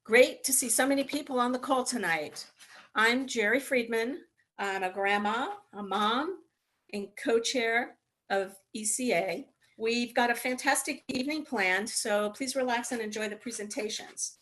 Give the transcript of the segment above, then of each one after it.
Great to see so many people on the call tonight. I'm Jerry Friedman. I'm a grandma, a mom, and co-chair of ECA. We've got a fantastic evening planned, so please relax and enjoy the presentations.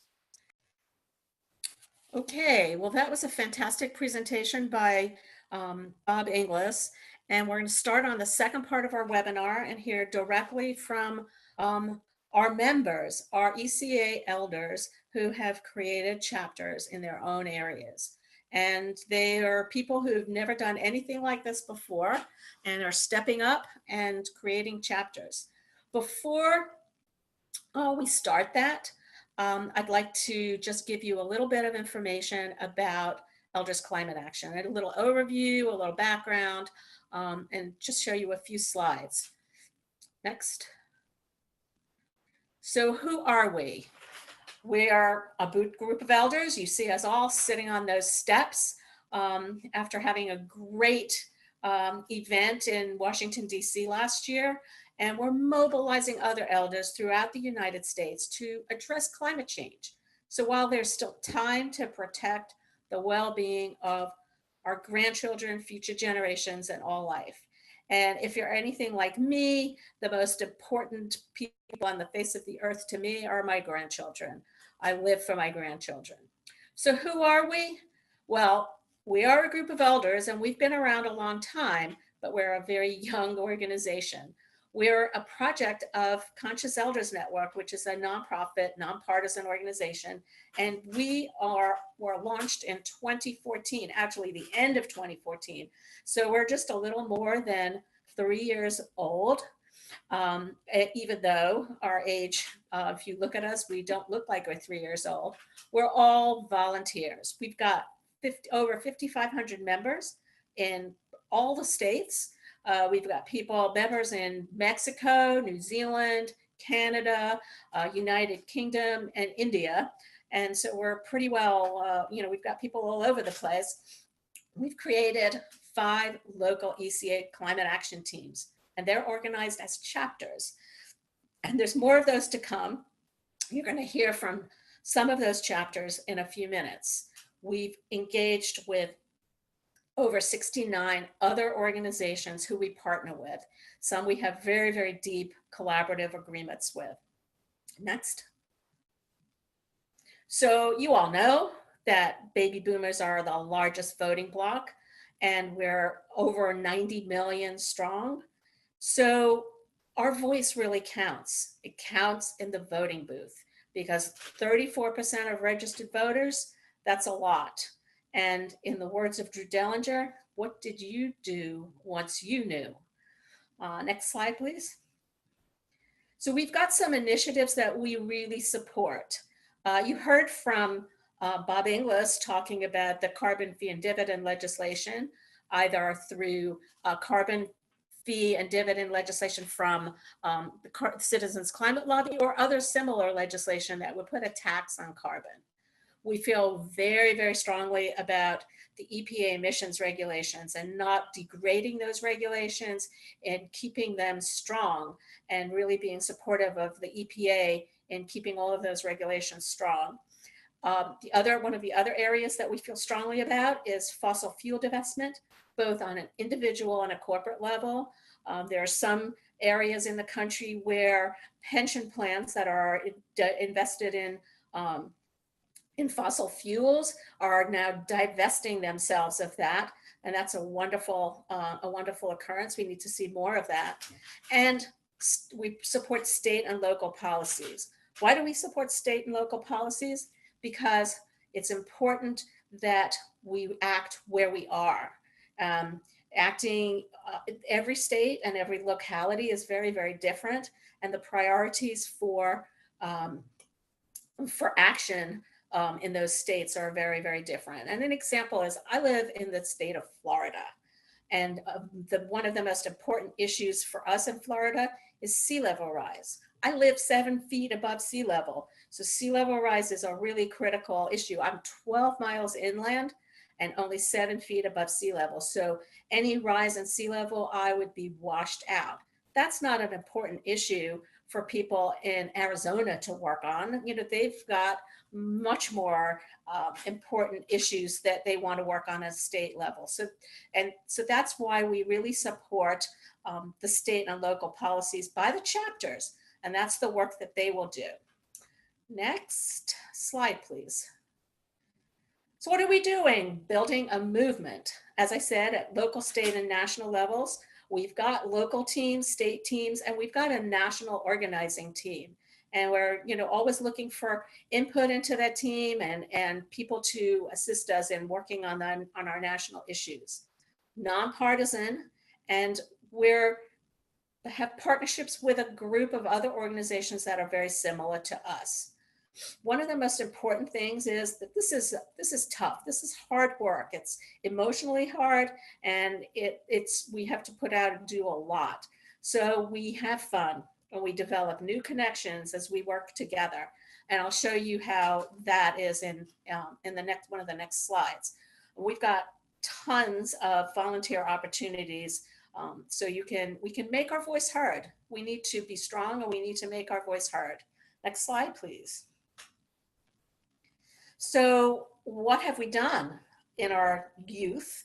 Okay, well, that was a fantastic presentation by Bob Inglis, and we're going to start on the second part of our webinar and hear directly from our members, our ECA elders who have created chapters in their own areas. And they are people who've never done anything like this before and are stepping up and creating chapters. Before we start that, I'd like to just give you a little bit of information about Elders Climate Action, a little overview, a little background, and just show you a few slides. Next. So who are we? We are a group of elders. You see us all sitting on those steps after having a great event in Washington, D.C. last year. And we're mobilizing other elders throughout the United States to address climate change. So while there's still time to protect the well-being of our grandchildren, future generations, and all life. And if you're anything like me, the most important people on the face of the earth to me are my grandchildren. I live for my grandchildren. So who are we? Well, we are a group of elders, and we've been around a long time, but we're a very young organization. We're a project of Conscious Elders Network, which is a nonprofit, nonpartisan organization. And were launched in 2014, actually the end of 2014. So we're just a little more than 3 years old, even though our age, if you look at us, we don't look like we're 3 years old. We're all volunteers. We've got over 5,500 members in all the states. We've got members in Mexico, New Zealand, Canada, United Kingdom, and India. And so we're pretty well, we've got people all over the place. We've created 5 local ECA climate action teams, and they're organized as chapters. And there's more of those to come. You're going to hear from some of those chapters in a few minutes. We've engaged with over 69 other organizations who we partner with. Some we have very, very deep collaborative agreements with. Next. So you all know that baby boomers are the largest voting bloc, and we're over 90 million strong. So our voice really counts. It counts in the voting booth because 34% of registered voters, that's a lot. And in the words of Drew Dellinger, what did you do once you knew? Next slide, please. So we've got some initiatives that we really support. You heard from Bob Inglis talking about the carbon fee and dividend legislation, either through carbon fee and dividend legislation from the Citizens Climate Lobby or other similar legislation that would put a tax on carbon. We feel very, very strongly about the EPA emissions regulations and not degrading those regulations and keeping them strong and really being supportive of the EPA in keeping all of those regulations strong. One of the other areas that we feel strongly about is fossil fuel divestment, both on an individual and a corporate level. There are some areas in the country where pension plans that are invested in fossil fuels are now divesting themselves of that. And that's a wonderful occurrence. We need to see more of that. And we support state and local policies. Why do we support state and local policies? Because it's important that we act where we are. Every state and every locality is very, very different. And the priorities for action in those states are very, very different. And an example is I live in the state of Florida. And one of the most important issues for us in Florida is sea level rise. I live 7 feet above sea level. So sea level rise is a really critical issue. I'm 12 miles inland and only 7 feet above sea level. So any rise in sea level, I would be washed out. That's not an important issue for people in Arizona to work on. You know, they've got much more important issues that they want to work on at state level. So that's why we really support the state and local policies by the chapters, and that's the work that they will do. Next slide, please. So what are we doing? Building a movement. As I said, at local, state, and national levels, we've got local teams, state teams, and we've got a national organizing team. And we're, you know, always looking for input into that team and people to assist us in working on our national issues. Nonpartisan, and we're have partnerships with a group of other organizations that are very similar to us. One of the most important things is that this is tough. This is hard work. It's emotionally hard, and we have to put out and do a lot. So we have fun and we develop new connections as we work together. And I'll show you how that is in the next one of the next slides. We've got tons of volunteer opportunities. So we can make our voice heard. We need to be strong and we need to make our voice heard. Next slide, please. So what have we done in our youth?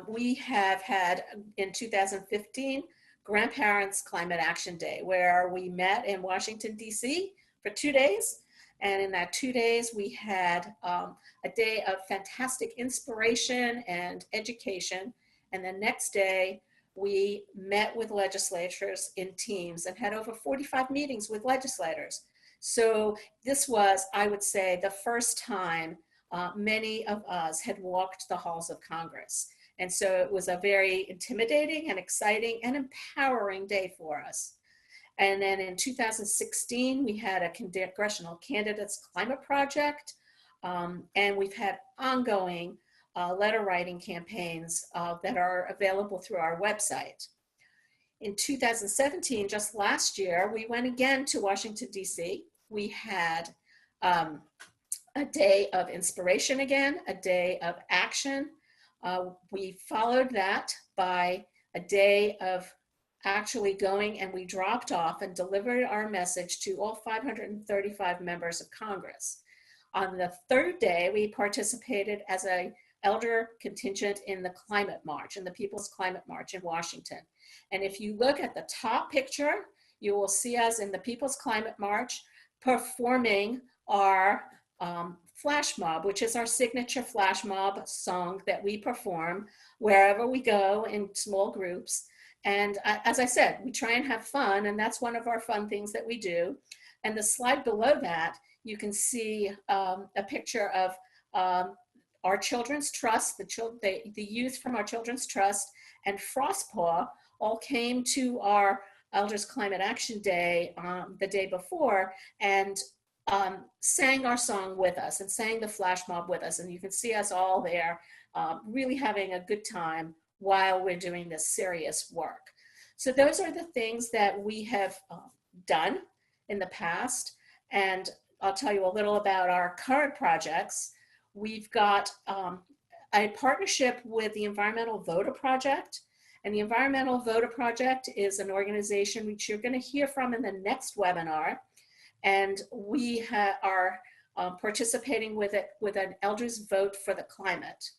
We have had in 2015, Grandparents Climate Action Day, where we met in Washington, D.C. for 2 days. And in that 2 days, we had a day of fantastic inspiration and education. And the next day, we met with legislators in teams and had over 45 meetings with legislators. So this was, I would say, the first time many of us had walked the halls of Congress. And so it was a very intimidating and exciting and empowering day for us. And then in 2016, we had a Congressional Candidates Climate Project, and we've had ongoing letter writing campaigns that are available through our website. In 2017, just last year, we went again to Washington, D.C. We had a day of inspiration again, a day of action. We followed that by a day of actually going, and we dropped off and delivered our message to all 535 members of Congress. On the third day, we participated as an elder contingent in the Climate March, in the People's Climate March in Washington. And if you look at the top picture, you will see us in the People's Climate March performing our flash mob, which is our signature flash mob song that we perform wherever we go in small groups. And as I said, we try and have fun, and that's one of our fun things that we do. And the slide below that, you can see a picture of our Children's Trust, the youth from our Children's Trust, and Frostpaw all came to our Elders Climate Action Day the day before and sang our song with us and sang the flash mob with us. And you can see us all there really having a good time while we're doing this serious work. So those are the things that we have done in the past. And I'll tell you a little about our current projects. We've got a partnership with the Environmental Voter Project. And the Environmental Voter Project is an organization which you're going to hear from in the next webinar. And we are participating with it with an Elders Vote for the Climate.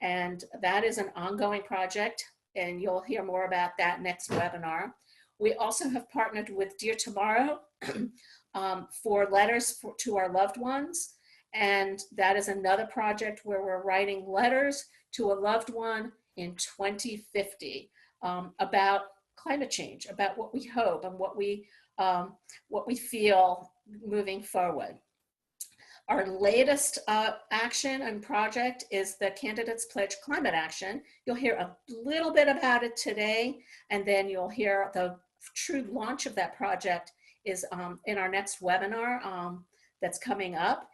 And that is an ongoing project, and you'll hear more about that next webinar. We also have partnered with Dear Tomorrow for letters to our loved ones. And that is another project where we're writing letters to a loved one in 2050 about climate change, about what we hope and what we feel moving forward. Our latest action and project is the Candidates Pledge Climate Action. You'll hear a little bit about it today, and then you'll hear the true launch of that project is in our next webinar that's coming up.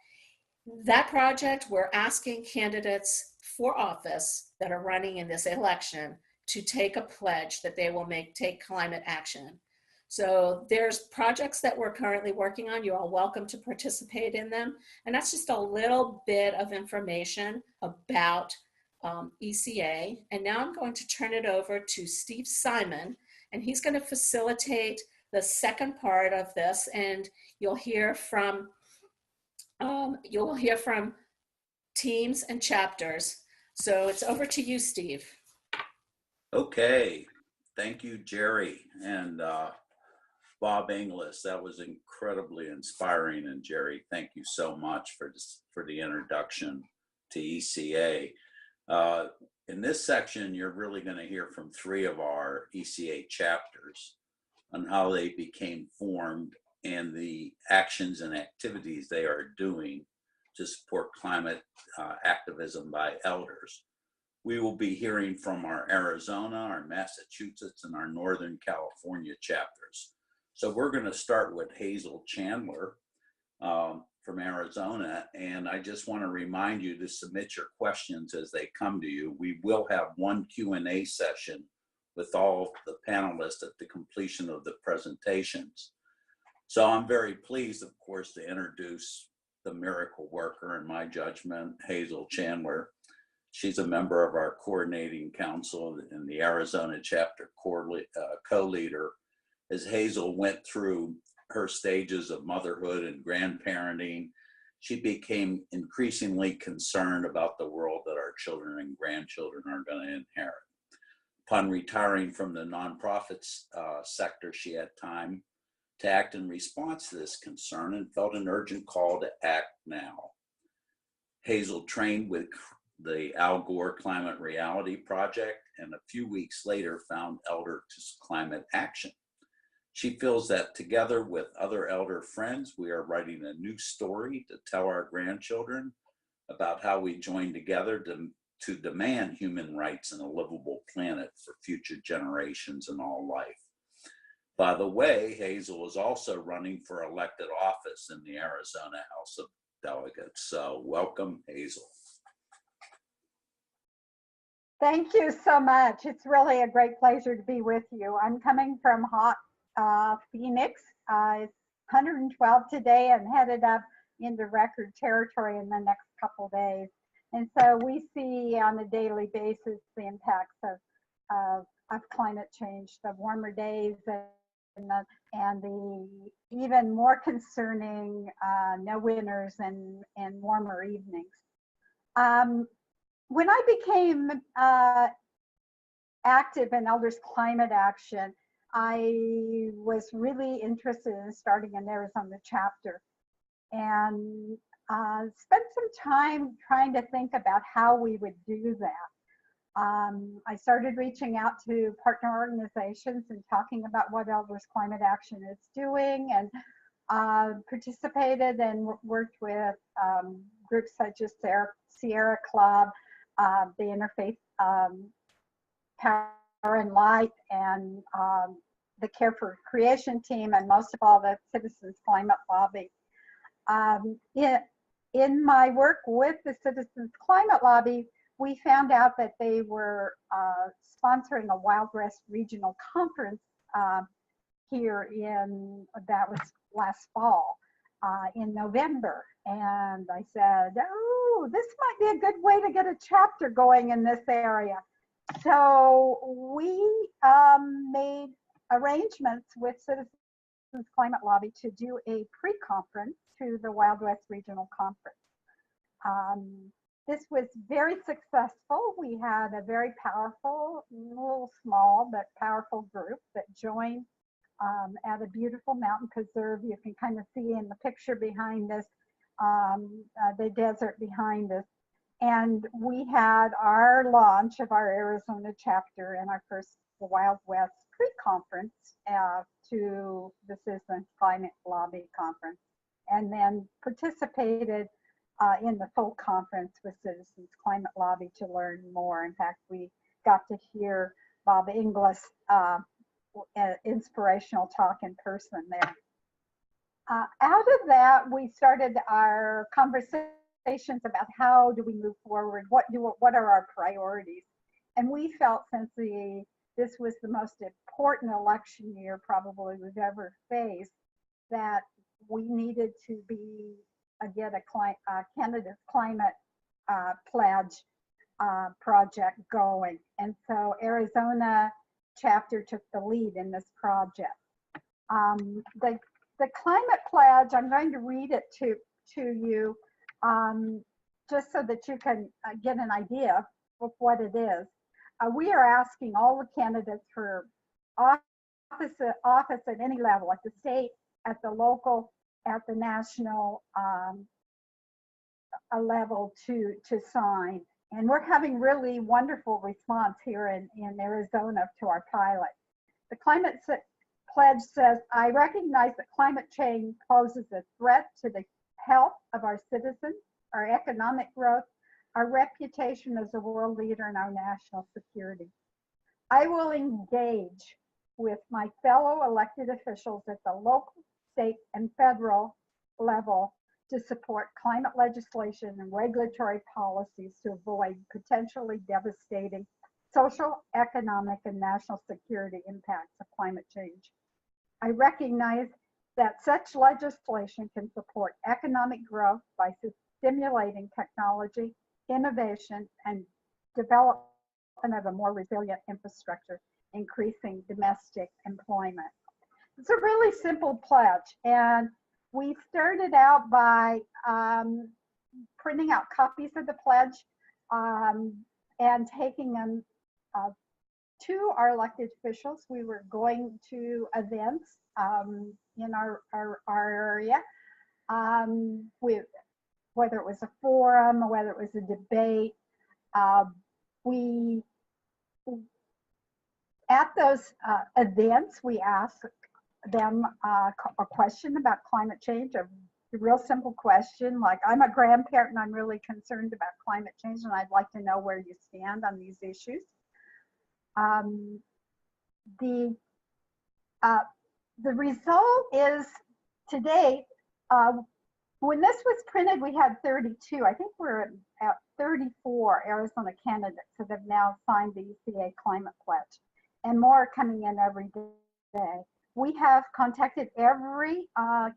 That project, we're asking candidates for office that are running in this election to take a pledge that they will take climate action. So there's projects that we're currently working on. You're all welcome to participate in them. And that's just a little bit of information about ECA. And now I'm going to turn it over to Steve Simon, and he's going to facilitate the second part of this, and you'll hear from teams and chapters. So it's over to you, Steve. Okay, thank you, Jerry and Bob Inglis. That was incredibly inspiring. And Jerry, thank you so much for the introduction to ECA. In this section, you're really going to hear from 3 of our ECA chapters on how they became formed and the actions and activities they are doing to support climate activism by elders. We will be hearing from our Arizona, our Massachusetts, and our Northern California chapters. So we're going to start with Hazel Chandler from Arizona, and I just want to remind you to submit your questions as they come to you. We will have one Q&A session with all the panelists at the completion of the presentations. So I'm very pleased, of course, to introduce the miracle worker, in my judgment, Hazel Chandler. She's a member of our coordinating council and the Arizona chapter co-leader. As Hazel went through her stages of motherhood and grandparenting, she became increasingly concerned about the world that our children and grandchildren are going to inherit. Upon retiring from the nonprofits sector, she had time to act in response to this concern and felt an urgent call to act now. Hazel trained with the Al Gore Climate Reality Project, and a few weeks later found Elder to Climate Action. She feels that together with other elder friends, we are writing a new story to tell our grandchildren about how we join together to demand human rights and a livable planet for future generations and all life. By the way, Hazel is also running for elected office in the Arizona House of Delegates. So welcome, Hazel. Thank you so much. It's really a great pleasure to be with you. I'm coming from hot Phoenix. It's 112 today and headed up into record territory in the next couple days. And so we see on a daily basis the impacts of climate change, the warmer days and the even more concerning no winters and warmer evenings. When I became active in Elders Climate Action, I was really interested in starting an Arizona chapter and spent some time trying to think about how we would do that. I started reaching out to partner organizations and talking about what Elders Climate Action is doing, and participated and worked with groups such as Sierra Club, the Interfaith Power and Light, and the Care for Creation team, and most of all, the Citizens Climate Lobby. In my work with the Citizens Climate Lobby, we found out that they were sponsoring a Wild West Regional Conference here that was last fall in November. And I said, oh, this might be a good way to get a chapter going in this area. So we made arrangements with Citizens Climate Lobby to do a pre-conference to the Wild West Regional Conference. This was very successful. We had a very powerful, little small but powerful group that joined at a beautiful mountain preserve. You can kind of see in the picture behind us, the desert behind us. And we had our launch of our Arizona chapter and our first Wild West pre-conference to the Citizens Climate Lobby conference, and then participated in the full conference with Citizens Climate Lobby to learn more. In fact, we got to hear Bob Inglis' inspirational talk in person there. Out of that, we started our conversations about how do we move forward, what are our priorities. And we felt, since this was the most important election year probably we've ever faced, that we needed to get a candidate's climate pledge project going. And so Arizona chapter took the lead in this project. The climate pledge, I'm going to read it to you just so that you can get an idea of what it is. We are asking all the candidates for office at any level, at the state, at the local, at the national level to sign. And we're having really wonderful response here in Arizona to our pilot. The climate pledge says, I recognize that climate change poses a threat to the health of our citizens, our economic growth, our reputation as a world leader, and our national security. I will engage with my fellow elected officials at the local, state, and federal level to support climate legislation and regulatory policies to avoid potentially devastating social, economic, and national security impacts of climate change. I recognize that such legislation can support economic growth by stimulating technology, innovation, and development of a more resilient infrastructure, increasing domestic employment. It's a really simple pledge, and we started out by printing out copies of the pledge and taking them to our elected officials. We were going to events in our area, whether it was a forum or whether it was a debate. At those events, we asked them a question about climate change, a real simple question like, I'm a grandparent and I'm really concerned about climate change and I'd like to know where you stand on these issues. The result is, to date, when this was printed, we had 32. I think we're at 34 Arizona candidates that have now signed the ECA Climate Pledge, and more are coming in every day. We have contacted every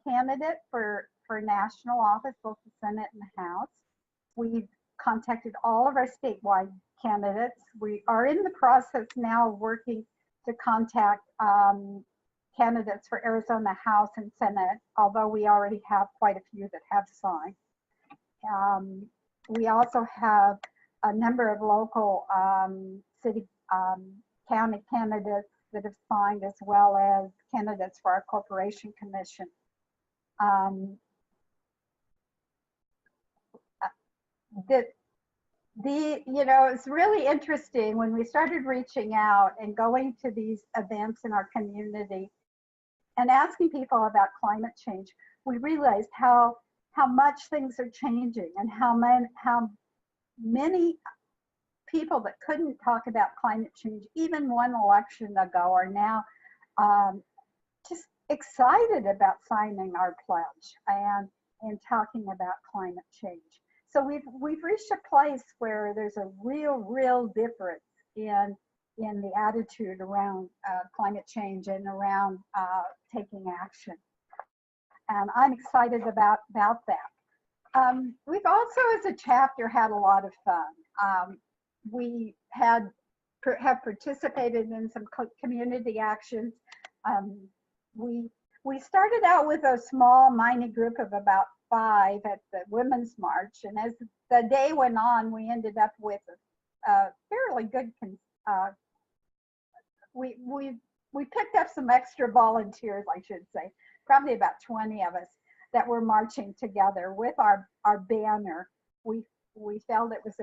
candidate for national office, both the Senate and the House. We've contacted all of our statewide candidates. We are in the process now of working to contact candidates for Arizona House and Senate, although we already have quite a few that have signed. We also have a number of local city, county candidates that have signed, as well as candidates for our corporation commission. It's really interesting when we started reaching out and going to these events in our community and asking people about climate change. We realized how much things are changing and how many people that couldn't talk about climate change even one election ago are now just excited about signing our pledge and talking about climate change. So we've reached a place where there's a real difference in the attitude around climate change and around taking action. And I'm excited about that. We've also, as a chapter, had a lot of fun. We have participated in some community actions. We started out with a small, mini group of about 5 at the Women's March, and as the day went on, we ended up with a fairly good. We picked up some extra volunteers, I should say, probably about 20 of us that were marching together with our banner. We felt it was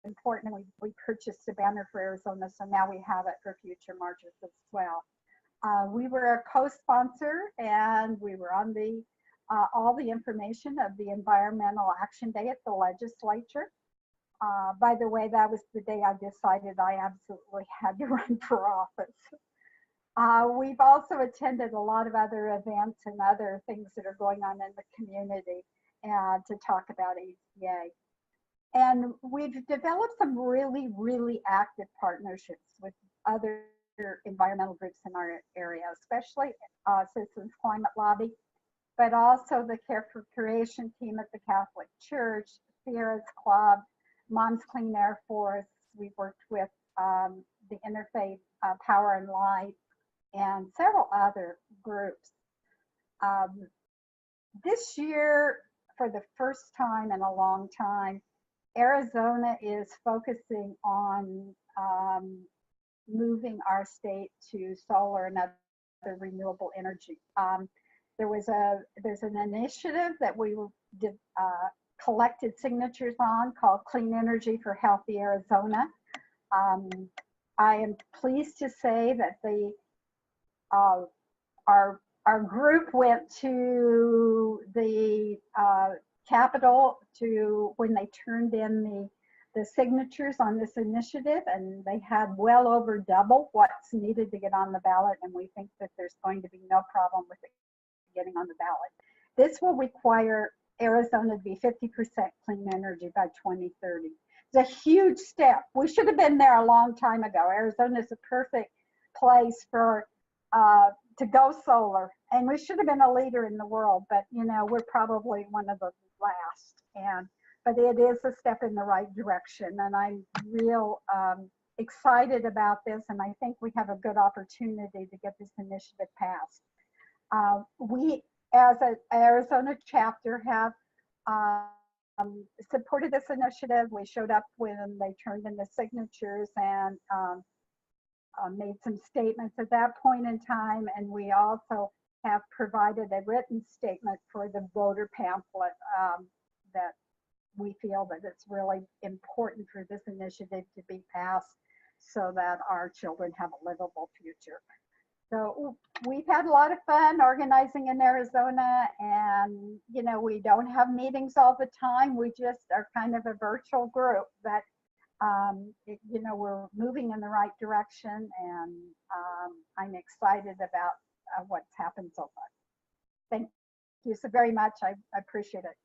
important, and we purchased a banner for Arizona, so now we have it for future marches as well. We were a co-sponsor, and we were on all the information of the Environmental Action Day at the legislature. By the way, that was the day I decided I absolutely had to run for office. We've also attended a lot of other events and other things that are going on in the community to talk about ECA. And we've developed some really active partnerships with other environmental groups in our area, especially Citizens Climate Lobby, but also the Care for Creation team at the Catholic Church, Sierra's Club, Mom's Clean Air Force. We've worked with the Interfaith Power and Light, and several other groups. This year, for the first time in a long time, Arizona is focusing on moving our state to solar and other renewable energy. There's an initiative that we did, collected signatures on called Clean Energy for Healthy Arizona. I am pleased to say that our group went to the Capitol when they turned in the signatures on this initiative, and they had well over double what's needed to get on the ballot, and we think that there's going to be no problem with it getting on the ballot. This will require Arizona to be 50% clean energy by 2030. It's a huge step. We should have been there a long time ago. Arizona is a perfect place for to go solar, and we should have been a leader in the world, but we're probably one of the last. But it is a step in the right direction, and I'm real excited about this, and I think we have a good opportunity to get this initiative passed. We, as an Arizona chapter, have supported this initiative. We showed up when they turned in the signatures and made some statements at that point in time, and we also have provided a written statement for the voter pamphlet that we feel that it's really important for this initiative to be passed so that our children have a livable future. So we've had a lot of fun organizing in Arizona, and we don't have meetings all the time. We just are kind of a virtual group, but we're moving in the right direction, and I'm excited about what's happened so far. Thank you so very much. I appreciate it.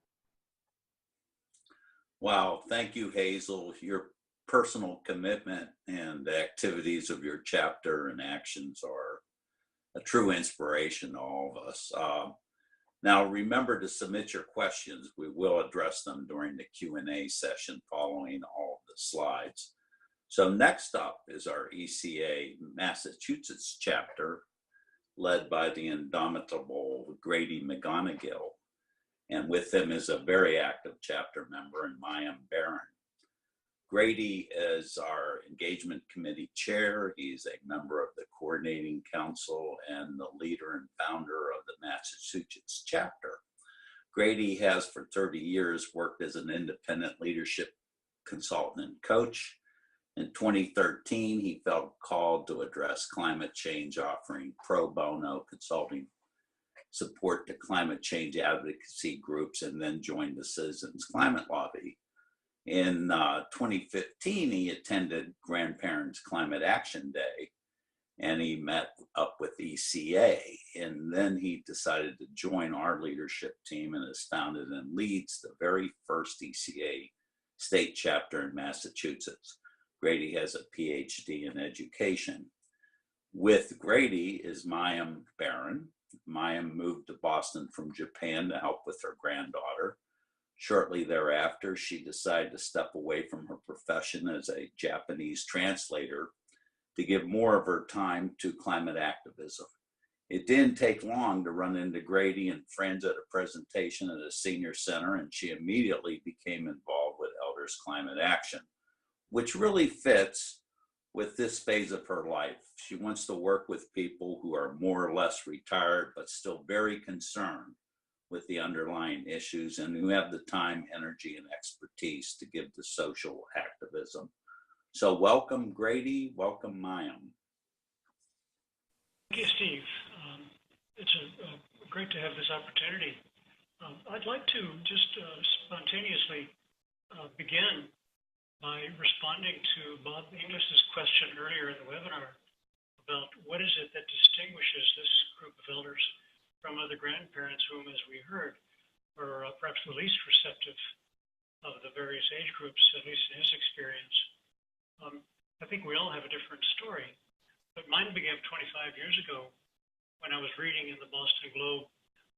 Wow, thank you, Hazel. Your personal commitment and the activities of your chapter and actions are a true inspiration to all of us. Now, remember to submit your questions. We will address them during the Q&A session following all of the slides. So next up is our ECA Massachusetts chapter, led by the indomitable Grady McGonigal. And with him is a very active chapter member, and Mayim Barron. Grady is our engagement committee chair. He's a member of the coordinating council and the leader and founder of the Massachusetts chapter. Grady has for 30 years worked as an independent leadership consultant and coach. In 2013, he felt called to address climate change, offering pro bono consulting support to climate change advocacy groups, and then joined the Citizens Climate Lobby. In 2015, he attended Grandparents Climate Action Day, and he met up with ECA, and then he decided to join our leadership team and has founded and leads the very first ECA state chapter in Massachusetts. Grady has a PhD in education. With Grady is Mayim Barron. Mayim moved to Boston from Japan to help with her granddaughter. Shortly thereafter, she decided to step away from her profession as a Japanese translator to give more of her time to climate activism. It didn't take long to run into Grady and friends at a presentation at a senior center, and she immediately became involved with Elders Climate Action, which really fits with this phase of her life. She wants to work with people who are more or less retired, but still very concerned with the underlying issues and who have the time, energy, and expertise to give to social activism. So welcome, Grady. Welcome, Mayim. Thank you, Steve. It's great to have this opportunity. I'd like to just spontaneously begin by responding to Bob English's question earlier in the webinar about what is it that distinguishes this group of elders from other grandparents whom, as we heard, are perhaps the least receptive of the various age groups, at least in his experience. I think we all have a different story, but mine began 25 years ago when I was reading in the Boston Globe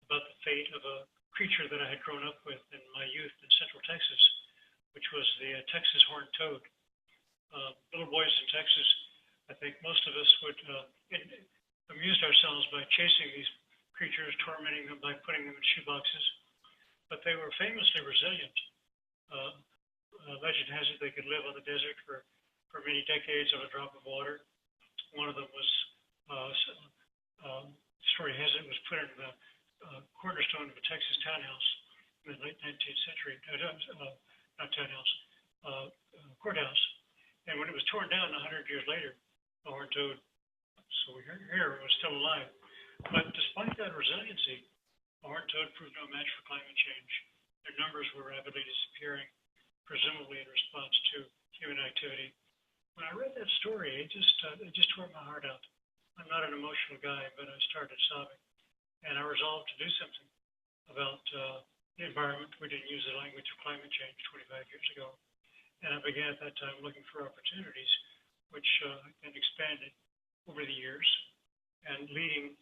about the fate of a creature that I had grown up with in my youth in Central Texas, which was the Texas horned toad. Little boys in Texas, I think most of us would amused ourselves by chasing these creatures, tormenting them by putting them in shoeboxes. But they were famously resilient. Legend has it they could live on the desert for many decades on a drop of water. One of them was, story has it, was put in the cornerstone of a Texas townhouse in the late 19th century, not townhouse, courthouse. And when it was torn down 100 years later, the horned toad, so we hear, was still alive. But despite that resiliency, the horned toad proved no match for climate change. Their numbers were rapidly disappearing, presumably in response to human activity. When I read that story, it just tore my heart out. I'm not an emotional guy, but I started sobbing. And I resolved to do something about the environment. We didn't use the language of climate change 25 years ago. And I began at that time looking for opportunities, which then expanded over the years, and leading,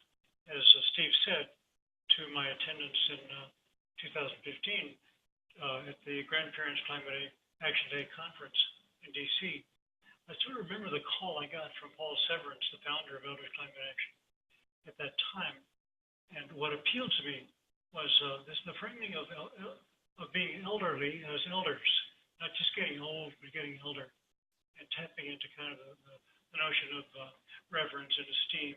as Steve said, to my attendance in 2015 at the Grandparents Climate Action Day conference in DC. I still remember the call I got from Paul Severance, the founder of Elders Climate Action, at that time. And what appealed to me was the framing of being elderly as elders, not just getting old, but getting elder, and tapping into kind of the notion of reverence and esteem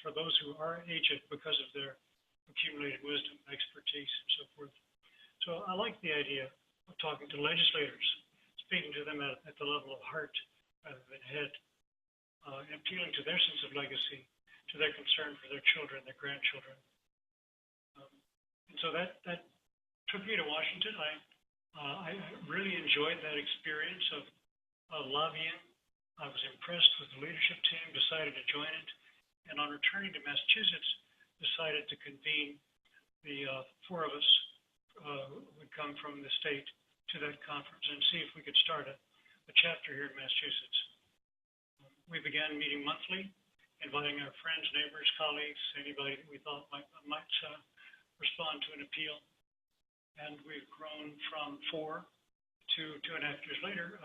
for those who are aged because of their accumulated wisdom, expertise, and so forth. So I like the idea of talking to legislators, speaking to them at the level of heart rather than head, appealing to their sense of legacy, to their concern for their children, their grandchildren. And so that took me to Washington. I really enjoyed that experience of lobbying. I was impressed with the leadership team, decided to join it, and on returning to Massachusetts, decided to convene the four of us who would come from the state to that conference and see if we could start a chapter here in Massachusetts. We began meeting monthly, inviting our friends, neighbors, colleagues, anybody that we thought might respond to an appeal. And we've grown from 4 to 2.5 years later.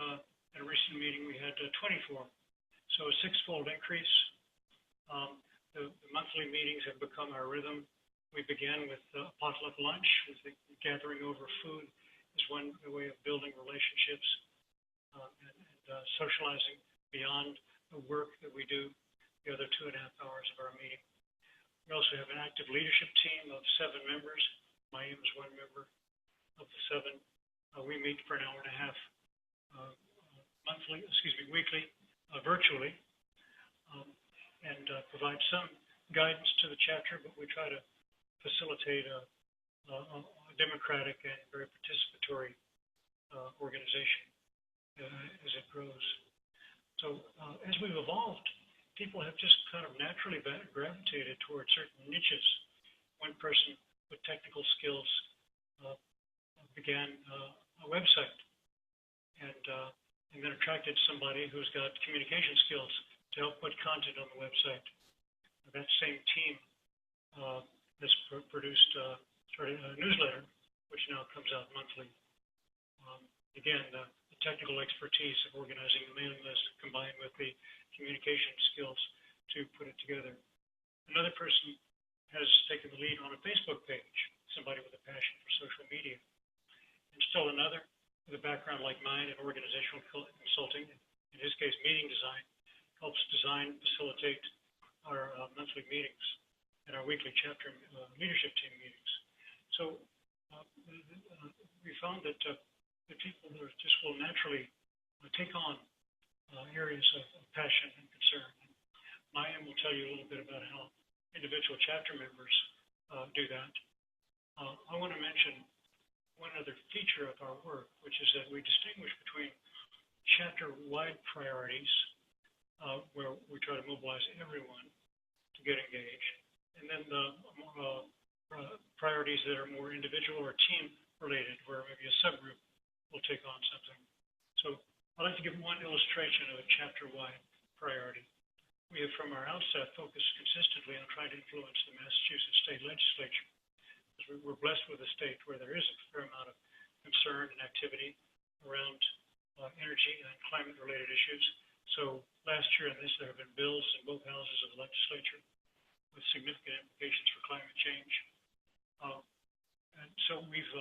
At a recent meeting, we had 24. So a 6-fold increase. The monthly meetings have become our rhythm. We began with potluck lunch, with the gathering over food is one way of building relationships and socializing beyond the work that we do the other 2.5 hours of our meeting. We also have an active leadership team of 7 members. My aim is 1 member of the 7. We meet for an hour and a half weekly, virtually, and provide some guidance to the chapter, but we try to facilitate a democratic and very participatory organization as it grows. So as we've evolved, people have just kind of naturally gravitated towards certain niches. One person with technical skills began a website and then attracted somebody who's got communication skills to help put content on the website. That same team has started a newsletter, which now comes out monthly. Again, the technical expertise of organizing the mailing list combined with the communication skills to put it together. Another person has taken the lead on a Facebook page, somebody with a passion for social media. And still another with a background like mine in organizational consulting, in his case, meeting design, helps design, facilitate our monthly meetings and our weekly chapter leadership team meetings. So we found that the people just will naturally take on areas of passion and concern. And Mayim will tell you a little bit about how individual chapter members do that. I want to mention one other feature of our work, which is that we distinguish between chapter-wide priorities, where we try to mobilize everyone to get engaged, and then the priorities that are more individual or team-related, where maybe a subgroup will take on something. So I'd like to give one illustration of a chapter-wide priority. We have, from our outset, focused consistently on trying to influence the Massachusetts state legislature. We're blessed with a state where there is a fair amount of concern and activity around energy and climate-related issues. So last year and this, there have been bills in both houses of the legislature with significant implications for climate change. And so we've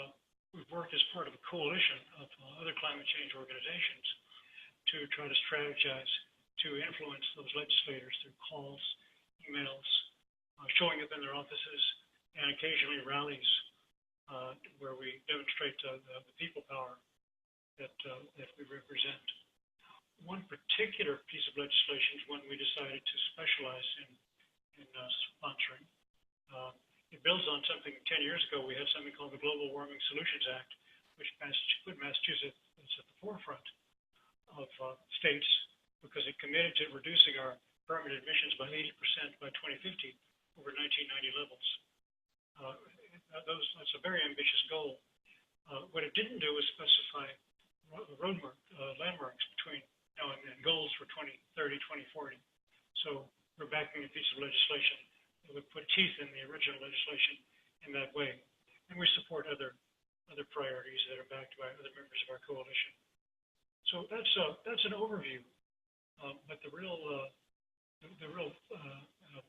worked as part of a coalition of other climate change organizations to try to strategize to influence those legislators through calls, emails, showing up in their offices, and occasionally rallies where we demonstrate the people power that we represent. One particular piece of legislation is one we decided to specialize in sponsoring. It builds on something 10 years ago. We had something called the Global Warming Solutions Act, which put Massachusetts at the forefront of states because it committed to reducing our carbon emissions by 80% by 2050 over 1990 levels. That's a very ambitious goal. What it didn't do was specify landmarks between now and then, goals for 2030, 2040. So we're backing a piece of legislation that would put teeth in the original legislation in that way. And we support other priorities that are backed by other members of our coalition. So that's an overview. But the real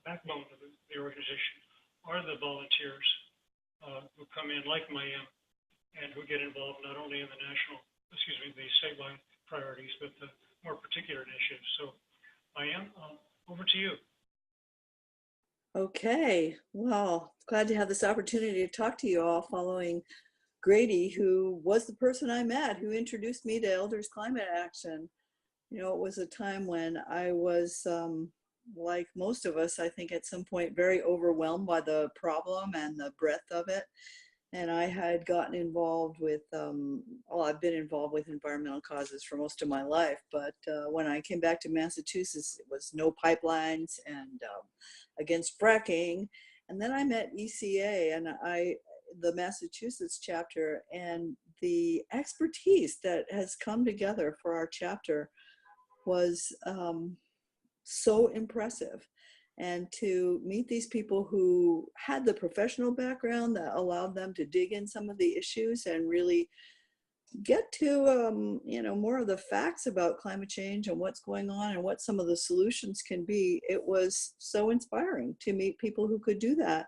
backbone of the organization are the volunteers who come in like Mayim and who get involved not only in the the statewide priorities, but the more particular initiatives. So Mayim, over to you. Okay, well, glad to have this opportunity to talk to you all following Grady, who was the person I met who introduced me to Elders Climate Action. You know, it was a time when I was, like most of us, I think at some point, very overwhelmed by the problem and the breadth of it. And I had gotten involved with, I've been involved with environmental causes for most of my life, but when I came back to Massachusetts, it was no pipelines and against fracking. And then I met ECA and the Massachusetts chapter, and the expertise that has come together for our chapter was so impressive. And to meet these people who had the professional background that allowed them to dig in some of the issues and really get to, more of the facts about climate change and what's going on and what some of the solutions can be, it was so inspiring to meet people who could do that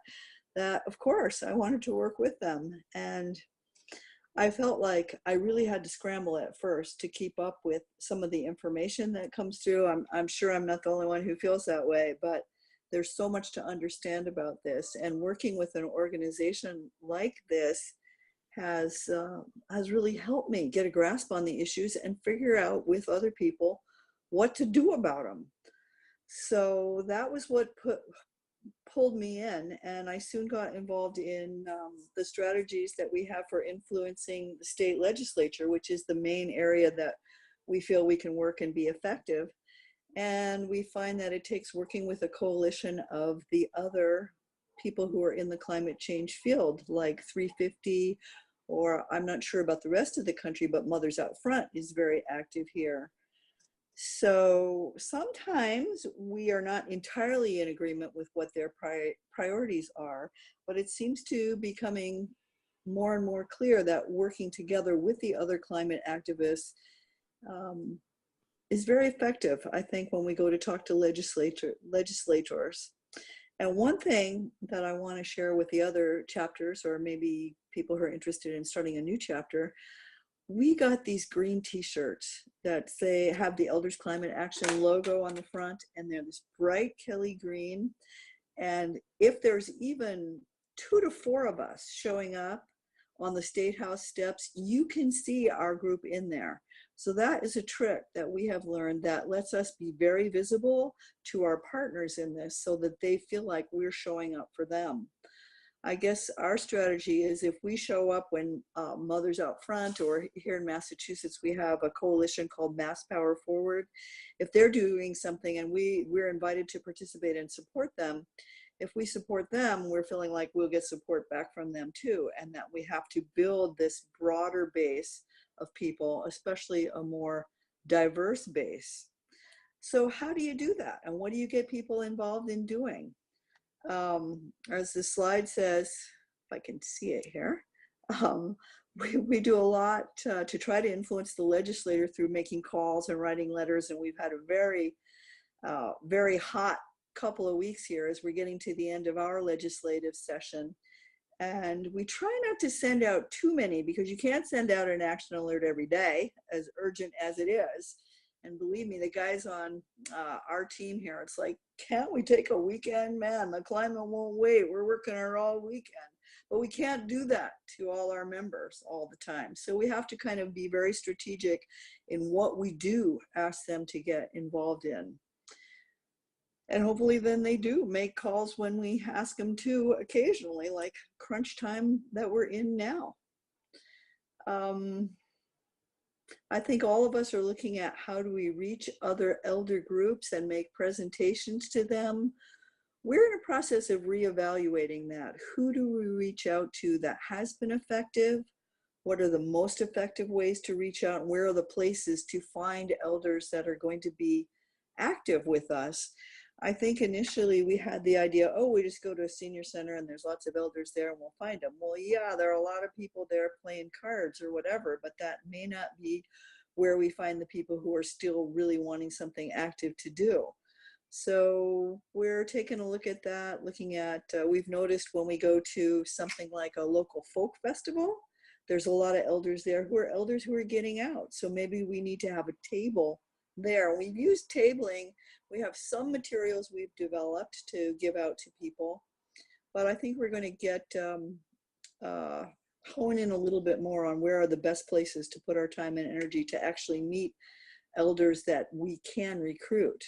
of course I wanted to work with them. And I felt like I really had to scramble at first to keep up with some of the information that comes through. I'm sure I'm not the only one who feels that way, but there's so much to understand about this. And working with an organization like this has really helped me get a grasp on the issues and figure out with other people what to do about them. So that was what pulled me in, and I soon got involved in the strategies that we have for influencing the state legislature, which is the main area that we feel we can work and be effective. And we find that it takes working with a coalition of the other people who are in the climate change field, like 350, or I'm not sure about the rest of the country, but Mothers Out Front is very active here. So sometimes we are not entirely in agreement with what their priorities are, but it seems to be becoming more and more clear that working together with the other climate activists is very effective, I think, when we go to talk to legislators. And one thing that I want to share with the other chapters, or maybe people who are interested in starting a new chapter, we got these green t-shirts that have the Elders Climate Action logo on the front, and they're this bright Kelly green. And if there's even 2 to 4 of us showing up on the State House steps, you can see our group in there. So that is a trick that we have learned that lets us be very visible to our partners in this so that they feel like we're showing up for them. I guess our strategy is if we show up when Mothers Out Front, or here in Massachusetts, we have a coalition called Mass Power Forward. If they're doing something and we're invited to participate and support them, if we support them, we're feeling like we'll get support back from them too, and that we have to build this broader base of people, especially a more diverse base. So how do you do that? And what do you get people involved in doing? As the slide says, if I can see it here, we do a lot to try to influence the legislator through making calls and writing letters. And we've had a very hot couple of weeks here as we're getting to the end of our legislative session. And we try not to send out too many because you can't send out an action alert every day, as urgent as it is. And believe me, the guys on our team here, it's like, can't we take a weekend? Man, the climate won't wait. We're working on it all weekend. But we can't do that to all our members all the time. So we have to kind of be very strategic in what we do ask them to get involved in. And hopefully then they do make calls when we ask them to occasionally, like crunch time that we're in now. I think all of us are looking at how do we reach other elder groups and make presentations to them. We're in a process of reevaluating that. Who do we reach out to that has been effective? What are the most effective ways to reach out? And where are the places to find elders that are going to be active with us? I think initially we had the idea, oh, we just go to a senior center and there's lots of elders there and we'll find them. Well, yeah, there are a lot of people there playing cards or whatever, but that may not be where we find the people who are still really wanting something active to do. So we're taking a look at that, looking at, we've noticed when we go to something like a local folk festival, there's a lot of elders there who are getting out. So maybe we need to have a table there. We've used tabling. We have some materials we've developed to give out to people, but I think we're going to get hone in a little bit more on where are the best places to put our time and energy to actually meet elders that we can recruit.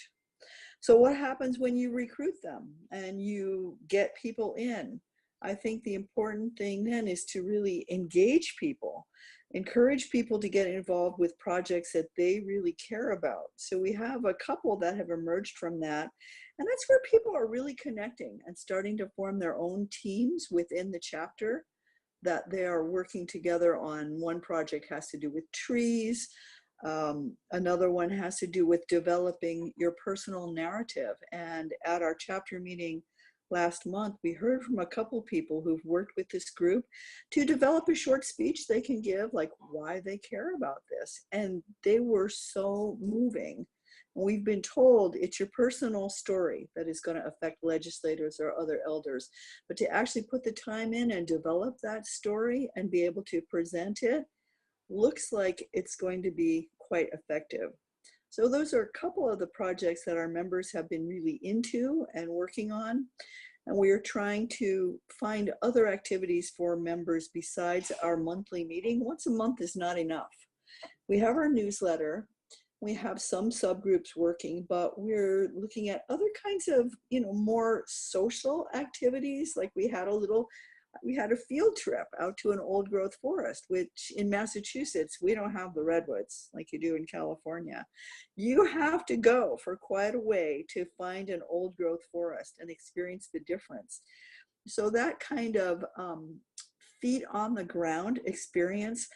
So what happens when you recruit them and you get people in? I think the important thing then is to really engage people, encourage people to get involved with projects that they really care about. So we have a couple that have emerged from that. And that's where people are really connecting and starting to form their own teams within the chapter that they are working together on. One project has to do with trees. Another one has to do with developing your personal narrative. And at our chapter meeting last month, we heard from a couple people who've worked with this group to develop a short speech they can give, like why they care about this. And they were so moving. We've been told it's your personal story that is going to affect legislators or other elders, but to actually put the time in and develop that story and be able to present it looks like it's going to be quite effective. So those are a couple of the projects that our members have been really into and working on. And we are trying to find other activities for members besides our monthly meeting. Once a month is not enough. We have our newsletter. We have some subgroups working, but we're looking at other kinds of, more social activities. Like we had a field trip out to an old growth forest, which in Massachusetts, we don't have the redwoods like you do in California. You have to go for quite a way to find an old growth forest and experience the difference. So that kind of feet on the ground experience,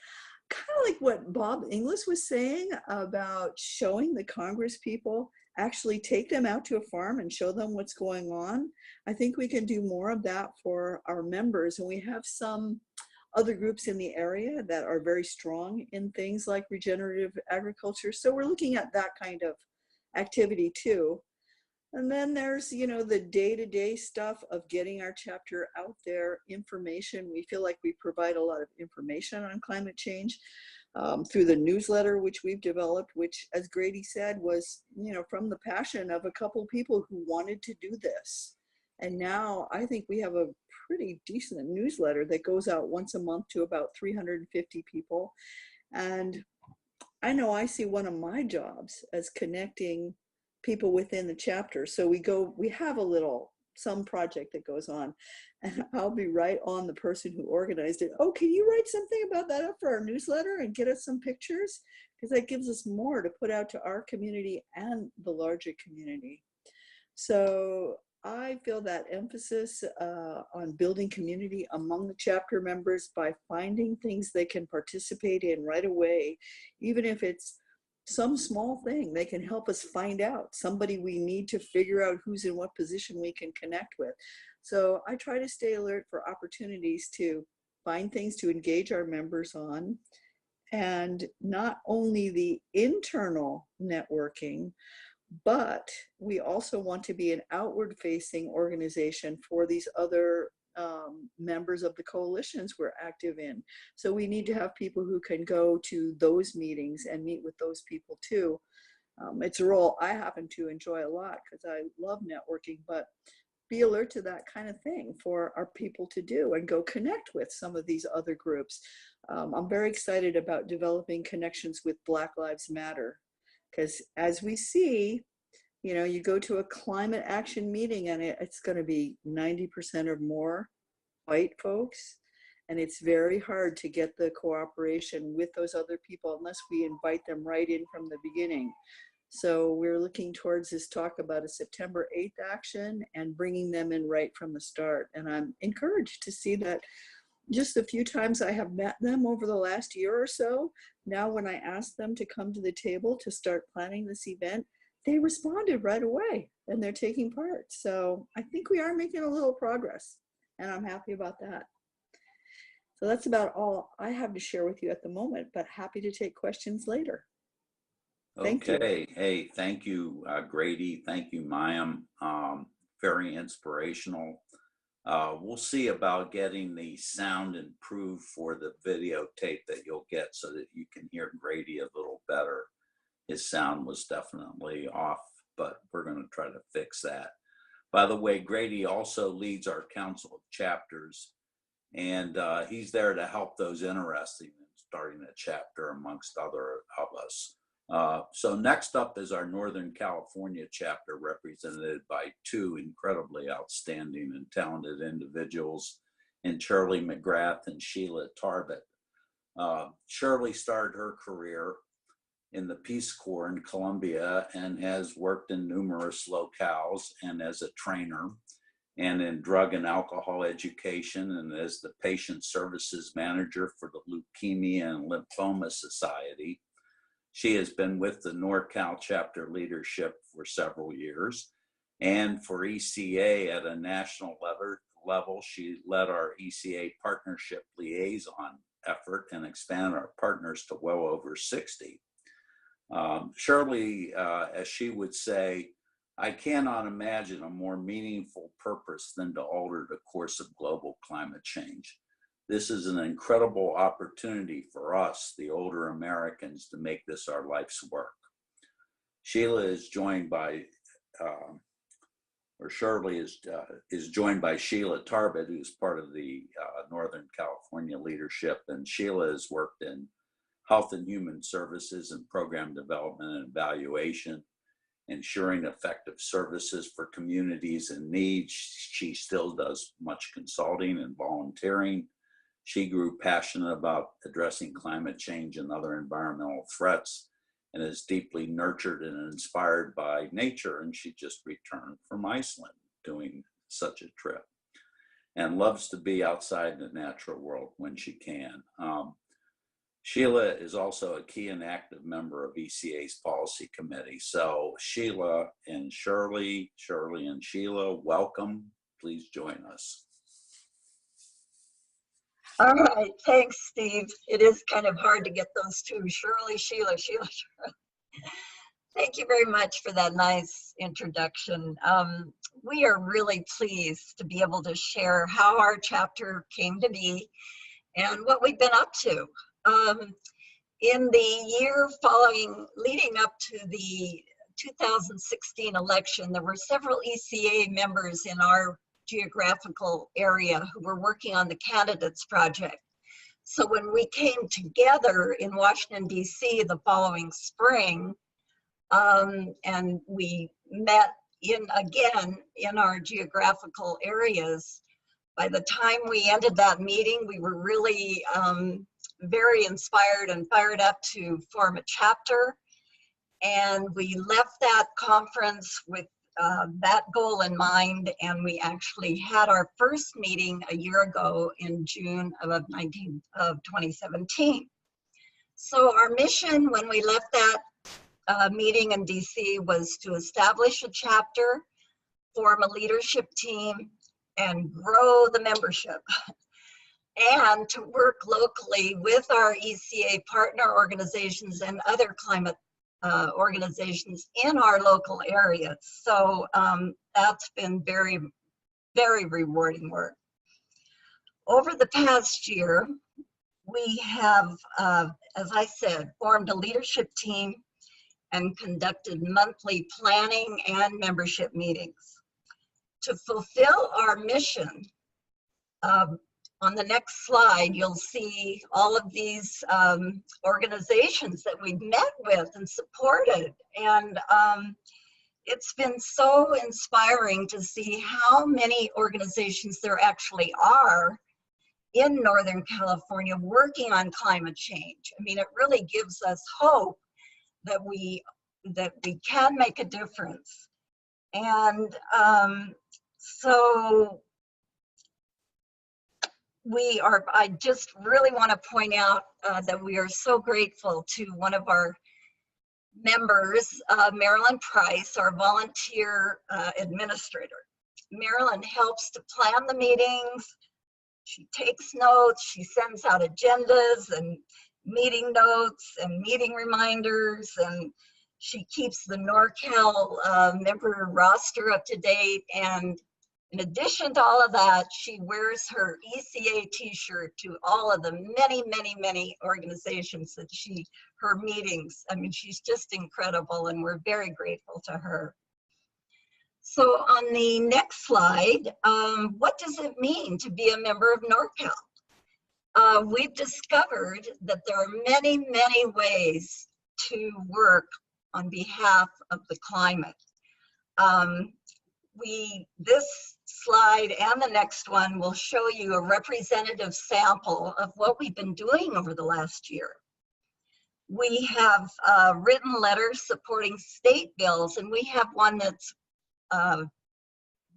kind of like what Bob Inglis was saying about showing the Congress people, actually take them out to a farm and show them what's going on. I think we can do more of that for our members. And we have some other groups in the area that are very strong in things like regenerative agriculture. So we're looking at that kind of activity too. And then there's, the day-to-day stuff of getting our chapter out there, information. We feel like we provide a lot of information on climate change through the newsletter, which we've developed, which, as Grady said, was, from the passion of a couple people who wanted to do this. And now I think we have a pretty decent newsletter that goes out once a month to about 350 people. And I know I see one of my jobs as connecting people within the chapter. So we have some project that goes on, and I'll be right on the person who organized it. Oh, can you write something about that up for our newsletter and get us some pictures? Because that gives us more to put out to our community and the larger community. So I feel that emphasis on building community among the chapter members by finding things they can participate in right away, even if it's some small thing they can help us find out, somebody we need to figure out who's in what position we can connect with. So I try to stay alert for opportunities to find things to engage our members on. And not only the internal networking, but we also want to be an outward facing organization for these other members of the coalitions we're active in. So we need to have people who can go to those meetings and meet with those people too. It's a role I happen to enjoy a lot because I love networking, but be alert to that kind of thing for our people to do and go connect with some of these other groups. I'm very excited about developing connections with Black Lives Matter, because as we see, you know, you go to a climate action meeting and it's going to be 90% or more white folks. And it's very hard to get the cooperation with those other people unless we invite them right in from the beginning. So we're looking towards this talk about a September 8th action and bringing them in right from the start. And I'm encouraged to see that just the few times I have met them over the last year or so, now when I ask them to come to the table to start planning this event, they responded right away and they're taking part. So I think we are making a little progress and I'm happy about that. So that's about all I have to share with you at the moment, but happy to take questions later. Thank you. Okay. Hey, thank you, Grady. Thank you, Mayim. Very inspirational. We'll see about getting the sound improved for the videotape that you'll get so that you can hear Grady a little better. His sound was definitely off, but we're going to try to fix that. By the way, Grady also leads our Council of Chapters, and he's there to help those interested in starting a chapter amongst other of us. So next up is our Northern California chapter, represented by two incredibly outstanding and talented individuals, in Shirley McGrath and Sheila Tarbett. Shirley started her career in the Peace Corps in Colombia and has worked in numerous locales and as a trainer and in drug and alcohol education and as the patient services manager for the Leukemia and Lymphoma Society. She has been with the NorCal chapter leadership for several years, and for ECA at a national level, she led our ECA partnership liaison effort and expanded our partners to well over 60. Shirley, as she would say, I cannot imagine a more meaningful purpose than to alter the course of global climate change. This is an incredible opportunity for us, the older Americans, to make this our life's work. Sheila is joined by, Shirley is joined by Sheila Tarbett, who's part of the Northern California leadership, and Sheila has worked in health and human services and program development and evaluation, ensuring effective services for communities in need. She still does much consulting and volunteering. She grew passionate about addressing climate change and other environmental threats and is deeply nurtured and inspired by nature. And she just returned from Iceland doing such a trip and loves to be outside in the natural world when she can. Sheila is also a key and active member of ECA's policy committee. So Sheila and Shirley and Sheila, welcome. Please join us. All right, thanks, Steve. It is kind of hard to get those two, Shirley, Sheila, Sheila, Shirley. Thank you very much for that nice introduction. We are really pleased to be able to share how our chapter came to be and what we've been up to. In the year leading up to the 2016 election, there were several ECA members in our geographical area who were working on the Candidates Project. So when we came together in Washington, D.C. the following spring, and we met again in our geographical areas, by the time we ended that meeting, we were really very inspired and fired up to form a chapter. And we left that conference with that goal in mind, and we actually had our first meeting a year ago in June of 2017. So our mission when we left that meeting in DC was to establish a chapter, form a leadership team, and grow the membership. and to work locally with our ECA partner organizations and other climate organizations in our local areas. So that's been very, very rewarding work. Over the past year, we have, as I said, formed a leadership team and conducted monthly planning and membership meetings. To fulfill our mission, on the next slide, you'll see all of these organizations that we've met with and supported. And it's been so inspiring to see how many organizations there actually are in Northern California working on climate change. I mean, it really gives us hope that we can make a difference. And so I just really want to point out that we are so grateful to one of our members, Marilyn Price, our volunteer administrator. Marilyn helps to plan the meetings. She takes notes, she sends out agendas and meeting notes and meeting reminders, and she keeps the NorCal member roster up to date. And in addition to all of that, she wears her ECA t-shirt to all of the many, many, many organizations that her meetings. I mean, she's just incredible, and we're very grateful to her. So on the next slide, what does it mean to be a member of NorCal? We've discovered that there are many, many ways to work on behalf of the climate. This slide and the next one will show you a representative sample of what we've been doing over the last year. We have written letters supporting state bills, and we have one that's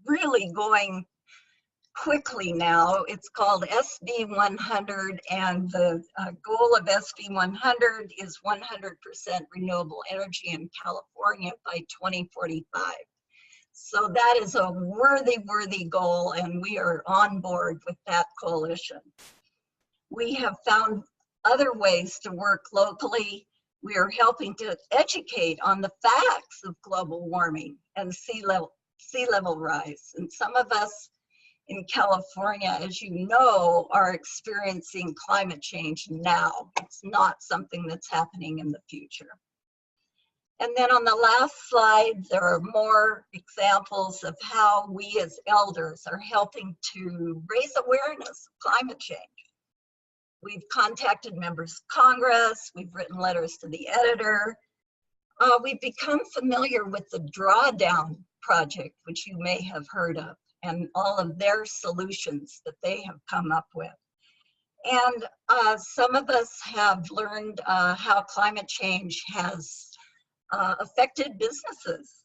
really going quickly now. It's called SB 100, and the goal of SB 100 is 100% renewable energy in California by 2045. So that is a worthy, worthy goal, and we are on board with that coalition. We have found other ways to work locally. We are helping to educate on the facts of global warming and sea level rise. And some of us in California, as you know, are experiencing climate change now. It's not something that's happening in the future. And then on the last slide, there are more examples of how we as elders are helping to raise awareness of climate change. We've contacted members of Congress, we've written letters to the editor. We've become familiar with the Drawdown Project, which you may have heard of, and all of their solutions that they have come up with. And some of us have learned how climate change has affected businesses.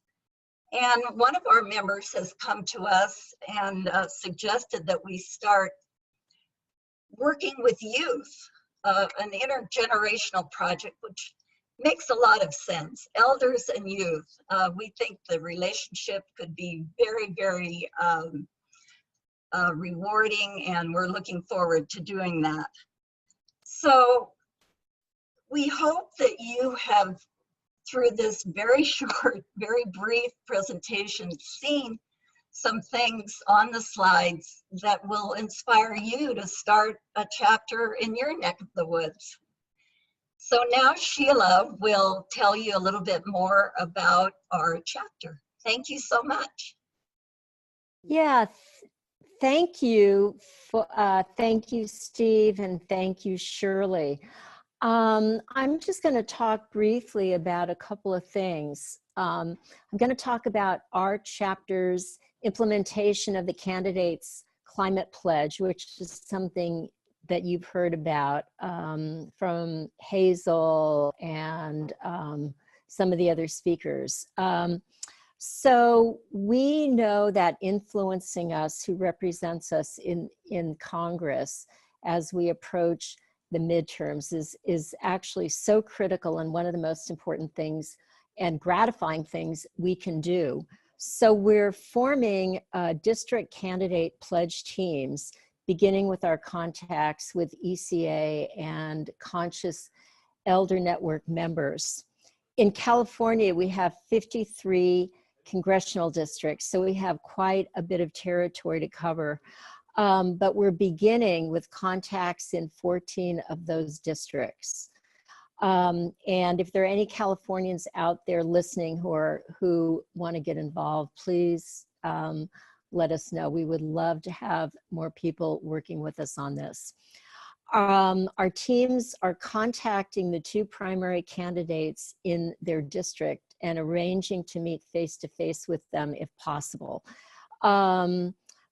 And one of our members has come to us and suggested that we start working with youth, an intergenerational project, which makes a lot of sense. Elders and youth, we think the relationship could be very, very rewarding, and we're looking forward to doing that. So we hope that you have, through this very short, very brief presentation, seen some things on the slides that will inspire you to start a chapter in your neck of the woods. So now Sheila will tell you a little bit more about our chapter. Thank you so much. Yeah, thank you. Thank you, Steve, and thank you, Shirley. I'm just going to talk briefly about a couple of things. I'm going to talk about our chapter's implementation of the candidates' climate pledge, which is something that you've heard about from Hazel and some of the other speakers. So we know that influencing us, who represents us in Congress as we approach the midterms, is actually so critical and one of the most important things and gratifying things we can do. So we're forming district candidate pledge teams beginning with our contacts with ECA and Conscious Elder Network members. In California, we have 53 congressional districts, so we have quite a bit of territory to cover. But we're beginning with contacts in 14 of those districts. And if there are any Californians out there listening who want to get involved, please let us know. We would love to have more people working with us on this. Our teams are contacting the 2 primary candidates in their district and arranging to meet face-to-face with them if possible.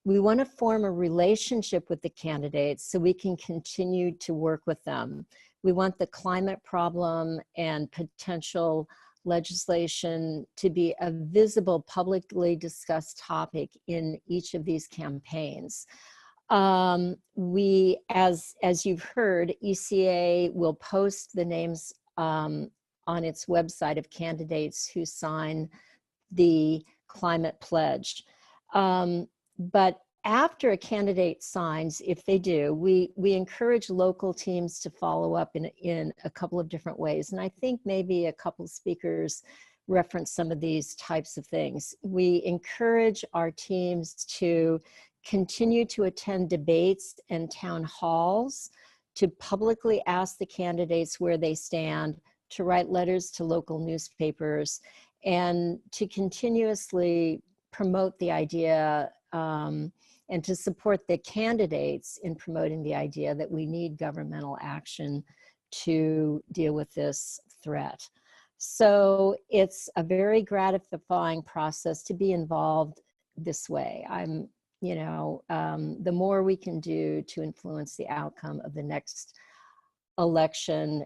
We want to form a relationship with the candidates so we can continue to work with them. We want the climate problem and potential legislation to be a visible, publicly discussed topic in each of these campaigns. We, as you've heard, ECA will post the names on its website of candidates who sign the climate pledge. But after a candidate signs, if they do, we encourage local teams to follow up in a couple of different ways. And I think maybe a couple speakers reference some of these types of things. We encourage our teams to continue to attend debates and town halls, to publicly ask the candidates where they stand, to write letters to local newspapers, and to continuously promote the idea and to support the candidates in promoting the idea that we need governmental action to deal with this threat. So it's a very gratifying process to be involved this way. The more we can do to influence the outcome of the next election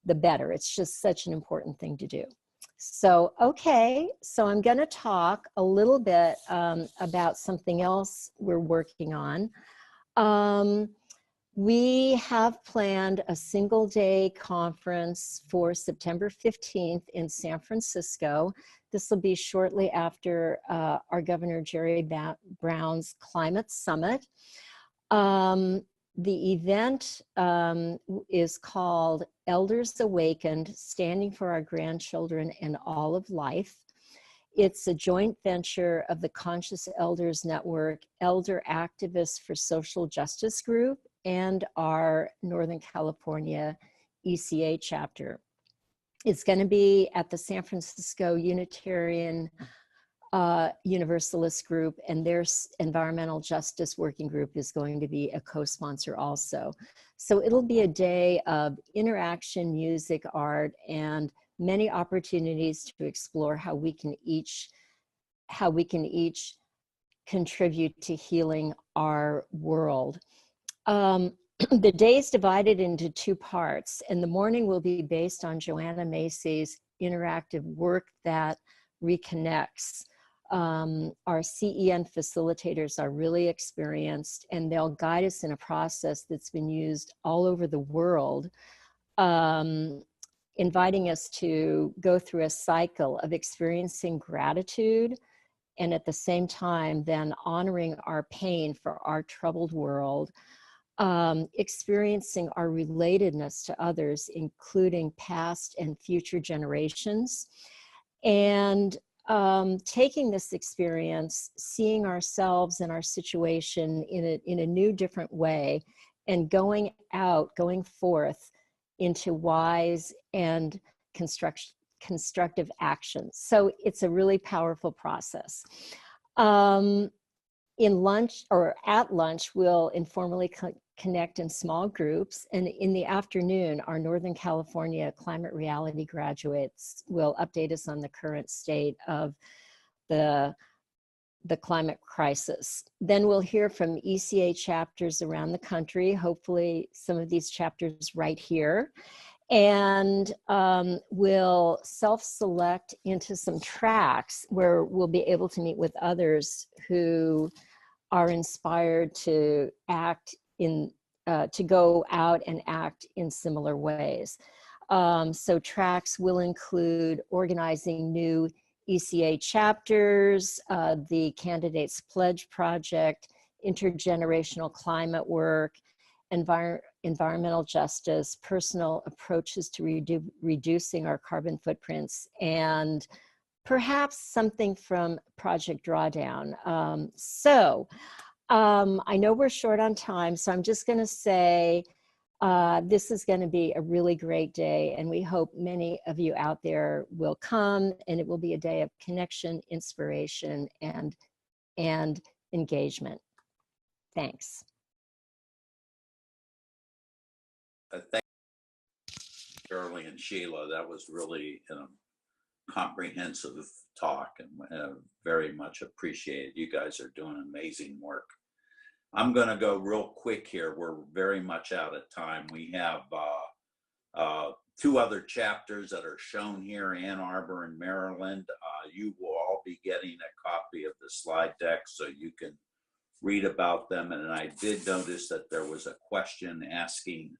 the better. It's just such an important thing to do. So, okay, so I'm going to talk a little bit about something else we're working on. We have planned a single-day conference for September 15th in San Francisco. This will be shortly after our Governor Jerry Brown's Climate Summit. The event is called Elders Awakened, Standing for Our Grandchildren and All of Life. It's a joint venture of the Conscious Elders Network, Elder Activists for Social Justice Group, and our Northern California ECA chapter. It's going to be at the San Francisco Unitarian Universalist group, and their environmental justice working group is going to be a co-sponsor also. So it'll be a day of interaction, music, art, and many opportunities to explore how we can each contribute to healing our world. The day is divided into 2 parts, and the morning will be based on Joanna Macy's interactive work that reconnects. Our CEN facilitators are really experienced, and they'll guide us in a process that's been used all over the world, inviting us to go through a cycle of experiencing gratitude and at the same time then honoring our pain for our troubled world, experiencing our relatedness to others, including past and future generations, and taking this experience, seeing ourselves and our situation in a new, different way, and going forth into wise and constructive actions. So it's a really powerful process. At lunch, we'll informally connect in small groups, and in the afternoon, our Northern California Climate Reality graduates will update us on the current state of the climate crisis. Then we'll hear from ECA chapters around the country, hopefully some of these chapters right here, and we'll self-select into some tracks where we'll be able to meet with others who are inspired to go out and act in similar ways. So tracks will include organizing new ECA chapters, the Candidates Pledge Project, intergenerational climate work, environmental justice, personal approaches to reducing our carbon footprints, and perhaps something from Project Drawdown. I know we're short on time, so I'm just going to say this is going to be a really great day, and we hope many of you out there will come, and it will be a day of connection, inspiration, and engagement. Thanks. Thank you, Shirley and Sheila. That was really a comprehensive talk, and very much appreciated. You guys are doing amazing work. I'm going to go real quick here. We're very much out of time. We have 2 other chapters that are shown here, Ann Arbor and Maryland. You will all be getting a copy of the slide deck so you can read about them. And I did notice that there was a question asking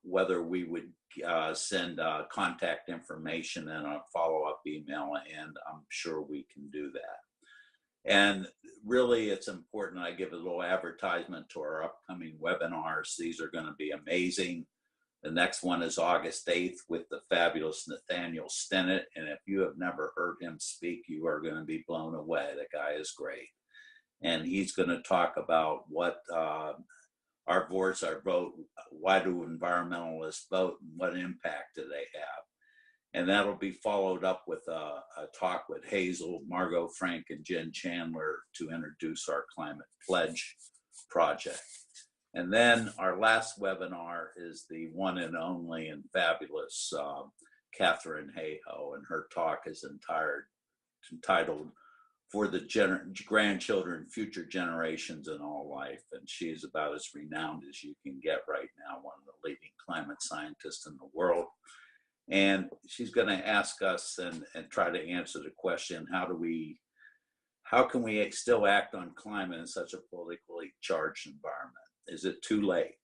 whether we would send contact information and a follow-up email, and I'm sure we can do that. And really, it's important I give a little advertisement to our upcoming webinars. These are going to be amazing. The next one is August 8th with the fabulous Nathaniel Stennett. And if you have never heard him speak, you are going to be blown away. The guy is great. And he's going to talk about what our voice, our vote, why do environmentalists vote, and what impact do they have? And that'll be followed up with a talk with Hazel, Margot Frank, and Jen Chandler to introduce our Climate Pledge project. And then our last webinar is the one and only and fabulous Catherine Hayhoe, and her talk is entitled For the Grandchildren, Future Generations and All Life. And she is about as renowned as you can get right now, one of the leading climate scientists in the world. And she's going to ask us and try to answer the question, how can we still act on climate in such a politically charged environment? Is it too late?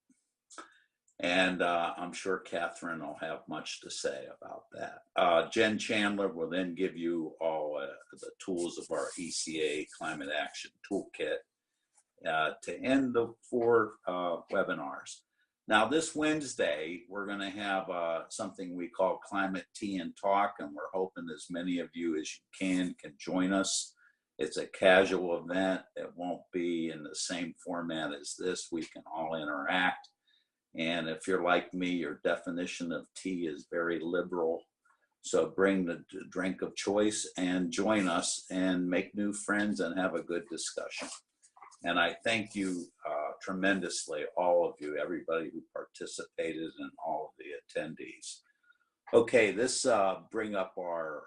And I'm sure Catherine will have much to say about that. Jen Chandler will then give you all the tools of our ECA Climate Action Toolkit to end the 4 webinars. Now, this Wednesday, we're going to have something we call Climate Tea and Talk, and we're hoping as many of you as you can join us. It's a casual event. It won't be in the same format as this. We can all interact. And if you're like me, your definition of tea is very liberal. So bring the drink of choice and join us and make new friends and have a good discussion. And I thank you tremendously, all of you, everybody who participated and all of the attendees. Okay, this bring up our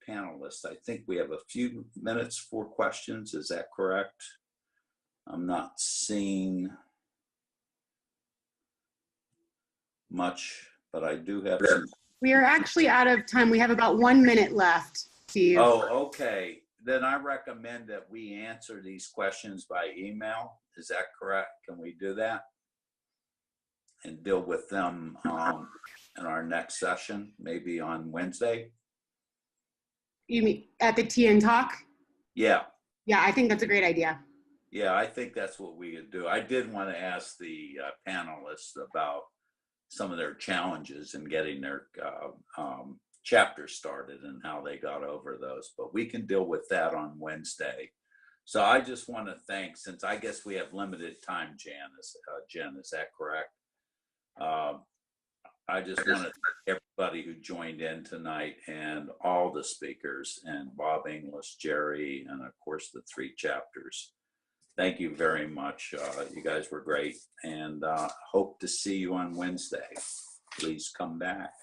panelists. I think we have a few minutes for questions. Is that correct? I'm not seeing much, but I do have some. We are actually out of time. We have about 1 minute left, Steve. Oh, okay. Then I recommend that we answer these questions by email. Is that correct? Can we do that? And deal with them in our next session, maybe on Wednesday? You mean at the Tea and Talk? Yeah. Yeah, I think that's a great idea. Yeah, I think that's what we could do. I did want to ask the panelists about some of their challenges in getting their chapter started and how they got over those, but we can deal with that on Wednesday. So I just want to thank, since I guess we have limited time, Jen, is that correct? I just want to thank everybody who joined in tonight and all the speakers and Bob Inglis, Jerry, and of course the 3 chapters. Thank you very much. You guys were great, and hope to see you on Wednesday. Please come back.